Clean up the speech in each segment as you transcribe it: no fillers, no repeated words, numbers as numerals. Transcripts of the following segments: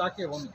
তাকে বন্ধ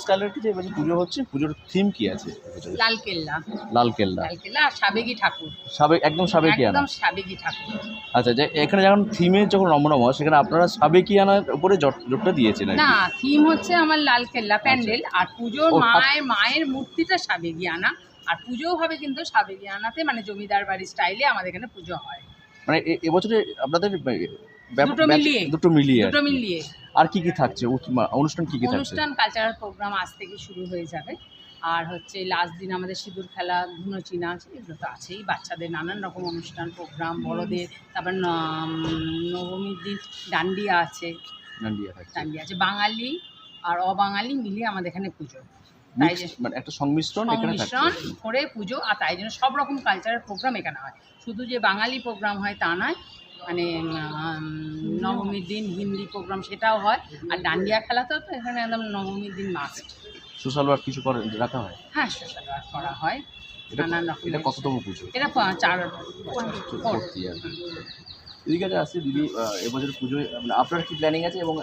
কালারটি যে এবছর পুজো হচ্ছে, পুজোর থিম কি আছে? লালকেল্লা। লালকেল্লা আর সাবেকি ঠাকুর। একদম সাবেকিয়ানা। একদম সাবেকি ঠাকুর। আচ্ছা, যে এখানে যখন থিমে যখন রমরমা, সেখানে আপনারা সাবেকিয়ানার উপরে জোরটা দিয়েছেন? না, থিম হচ্ছে আমার লালকেল্লা প্যান্ডেল, আর পুজোর মায়ের মূর্তিটা সাবেকিয়ানা, আর পুজোও হবে কিন্তু সাবেকিয়ানাতে, মানে জমিদার বাড়ির স্টাইলে আমাদের এখানে পুজো হয়। মানে এবছরে আপনাদের দুটো মিলিয়ে আর কি কি থাকছে অনুষ্ঠান? কি কি থাকছে অনুষ্ঠান? কালচারাল প্রোগ্রাম আজ থেকে শুরু হয়ে যাবে, আর হচ্ছে লাস্ট দিন আমাদের সিঁদুর খেলা, ধুনুচি নাচ, এগুলো তো আছেই। বাচ্চাদের নানান রকম অনুষ্ঠান প্রোগ্রাম, বড়দের, তারপর নবমীর দিন ডান্ডিয়া আছে। ডান্ডিয়া আছে। বাঙালি আর অবাঙালি মিলিয়ে আমাদের এখানে পুজো, তাই মানে একটা সংমিশ্রণ করে পুজো, আর তাই জন্য সব রকম কালচারাল প্রোগ্রাম এখানে হয়। শুধু যে বাঙালি প্রোগ্রাম হয় তা নয়, মানে নবমীর দিন হিন্দি প্রোগ্রাম সেটাও হয়, আর ডান্ডিয়া খেলা তো এখানে একদম নবমীর দিন মাস্ট। সোশ্যাল ওয়ার্ক কিছু করে রাখা হয়? হ্যাঁ, সোশ্যাল ওয়ার্ক করা হয় নানান রকম। এটা কততম পুজো? এটা 4 দিদির কাছে আসছে। দিদি, এবছর পুজোয় মানে আপনার কি প্ল্যানিং আছে, এবং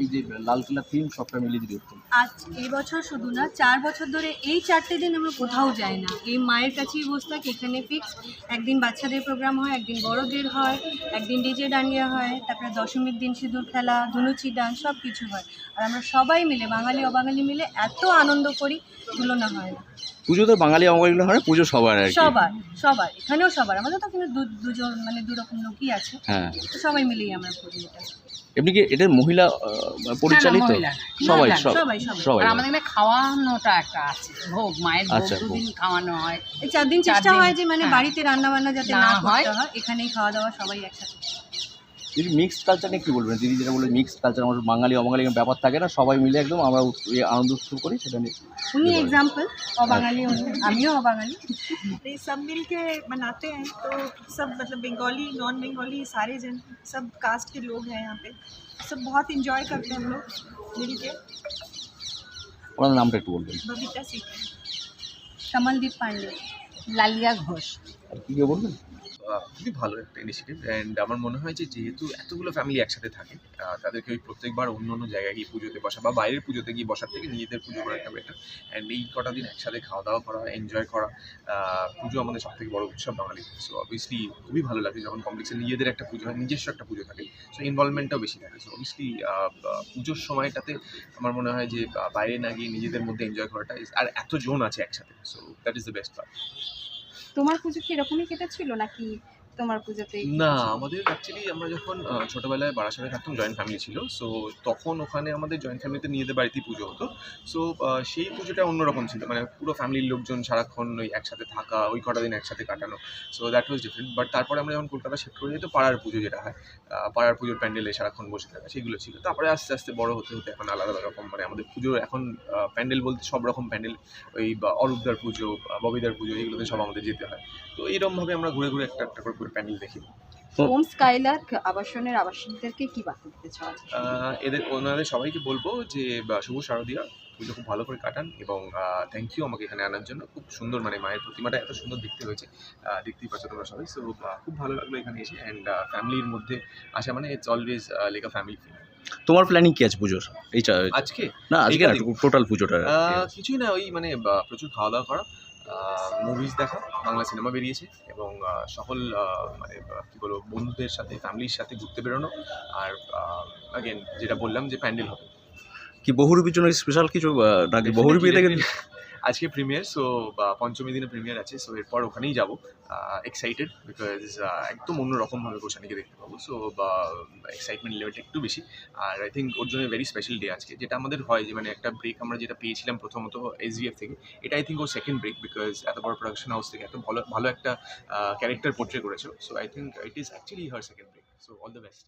এই যে লালকেল্লা থিম সবটা মিলিয়ে দিদি? আজ এই বছর শুধু না, 4 বছর ধরে এই 4টে দিন আমরা কোথাও যাই না, এই মায়ের কাছেই বসে থাকি। এখানে ফিক্স একদিন বাচ্চাদের প্রোগ্রাম হয়, একদিন বড়দের হয়, একদিন ডিজে ডান্ডিয়া হয়, তারপরে দশমীর দিন সিঁদুর খেলা, ধুনুচি ডান্স, সব কিছু হয়। আর আমরা সবাই মিলে, বাঙালি অবাঙালি মিলে এত আনন্দ করি, তুলনা হয় না। পুজো তো বাঙালি অবাঙালি হয়, পুজো সবার আর কি। সবার এখানেও সবার, আমাদের তো কিন্তু দুজন মানে দুরকম লোকই আছে। হ্যাঁ, সবাই মিলেই আমরা করি এটা। এমনি কি এটা মহিলা পরিচালিত? সবাই। আর আমাদের এখানে খাওয়ানোটা একটা আছে, ভোগ, মায়ের ভোগ 2 দিন খাওয়ানো হয়। এই 4 দিন চেষ্টা হয় যে মানে বাড়িতে রান্না বান্না যাতে না করতে হয়, এখানেই খাওয়া দাওয়া সবাই একসাথে। দিদি, মিক্সড কালচার নিয়ে কী বলবেন? দিদি যেটা বললেন মিক্সড কালচার, আমার বাঙালি অবাঙালি ব্যাপার থাকে না, সবাই মিলে একদম আমরা আনন্দ উৎসব করি, সেটা নিয়ে उन्हीं एग्जाम्पल अबांगाली आमियो अबांगाली सब मिल के मनाते हैं। तो सब मतलब बंगाली नॉन बंगाली सारे जन सब कास्ट के लोग हैं यहाँ पे, सब बहुत इंजॉय करते हैं हम लोग मिल के। ওনার নামটা একটু বলবেন। बबीता सिंह, कमलदीप पांडे, লালিয়া ঘোষ। আর কি বলবেন? খুবই ভালো একটা ইনিশিয়েটিভ। অ্যান্ড আমার মনে হয় যে যেহেতু এতগুলো ফ্যামিলি একসাথে থাকে, তাদেরকে ওই প্রত্যেকবার অন্য অন্য জায়গায় গিয়ে পুজোতে বসা বা বাইরের পুজোতে গিয়ে বসার থেকে নিজেদের পুজো করা একটা বেটার। অ্যান্ড এই কটা দিন একসাথে খাওয়া দাওয়া করা, এনজয় করা। পুজো আমাদের সব থেকে বড় উৎসব বাঙালি। সো অবভিয়াসলি খুবই ভালো লাগে যখন কমপ্লেক্সে নিজেদের একটা পুজো হয়, নিজস্ব একটা পুজো থাকে, সো ইনভলভমেন্টটাও বেশি থাকে। সো অবভিয়াসলি পুজোর সময়টাতে আমার মনে হয় যে বাইরে না গিয়ে নিজেদের মধ্যে এনজয় করাটা, আর এত জন আছে একসাথে, so that is the best part. তোমার পুজো কি এরকমই কেটেছিল নাকি তোমার পুজোতে? না, আমাদের অ্যাকচুয়ালি আমরা যখন ছোটোবেলায় বারাসাতে থাকতাম, জয়েন্ট ফ্যামিলি ছিল। সো তখন ওখানে আমাদের জয়েন্ট ফ্যামিলিতে নিজেদের বাড়িতেই পুজো হতো। সো সেই পুজোটা অন্যরকম ছিল, মানে পুরো ফ্যামিলির লোকজন সারাক্ষণ ওই একসাথে থাকা, ওই কটা দিন একসাথে কাটানো। So that was different. But তারপরে আমরা যখন কলকাতা শিফট করে যাই, তো পাড়ার পুজো যেটা হয়, পাড়ার পুজোর প্যান্ডেলে সারাক্ষণ বসে থাকা, সেগুলো ছিল। তারপরে আস্তে আস্তে বড় হতে হতে এখন আলাদা রকম, মানে আমাদের পুজোর এখন প্যান্ডেল বলতে সব রকম প্যান্ডেল, ওই অরূপদার পুজো, ববিদার পুজো, এগুলোতে সব আমাদের যেতে হয়। তো এইরকমভাবে আমরা ঘুরে ঘুরে একটা একটা করে প্যান্ডেল দেখি। হোম স্কাইলার্ক আবাসনের আবাসিকদেরকে কি বার্তা দিতে চাওয়া আছে? ওনাদের সবাইকে বলবো যে শুভ শারদীয়া পুজো খুব ভালো করে কাটান, এবং থ্যাংক ইউ আমাকে এখানে আনার জন্য। খুব সুন্দর, মানে মায়ের প্রতিমাটা এত সুন্দর দেখতে হয়েছে, দেখতেই পাচ্ছ তোমরা সবাই। সো খুব ভালো লাগলো এখানে এসে, অ্যান্ড ফ্যামিলির মধ্যে আসা মানে it's always like a family feel. তোমার প্ল্যানিং কি আছে পুজোর এই আজকে না আজকে না এইখানে? টোটাল পুজোটা কিছুই না, ওই মানে প্রচুর খাওয়া দাওয়া করা, মুভিজ দেখা, বাংলা সিনেমা বেরিয়েছে, এবং সকল মানে কী বলবো, বন্ধুদের সাথে ফ্যামিলির সাথে ঘুরতে বেরোনো, আর অ্যাগেন যেটা বললাম যে প্যান্ডেল হবে। কি বহুরূপীর জন্য স্পেশাল কিছু নাকি বহুরূপী থেকে আজকে প্রিমিয়ার, সো পঞ্চমী দিনে প্রিমিয়ার আছে, সো এরপর ওখানেই যাবো। এক্সাইটেড বিকজ একদম অন্যরকমভাবে গোসানিকে দেখতে পাবো, সো এক্সাইটমেন্ট লেভেলটা একটু বেশি। আর আই থিঙ্ক ওর জন্য ভেরি স্পেশাল ডে আজকে, যেটা আমাদের হয় যে মানে একটা ব্রেক আমরা যেটা পেয়েছিলাম প্রথমত SVF থেকে, এটা আই থিঙ্ক ওর সেকেন্ড ব্রেক, বিকজ এত বড় প্রোডাকশন হাউস থেকে এত ভালো ভালো একটা ক্যারেক্টার পোর্ট্রে করেছো, so I think it is actually her second break, so all the best.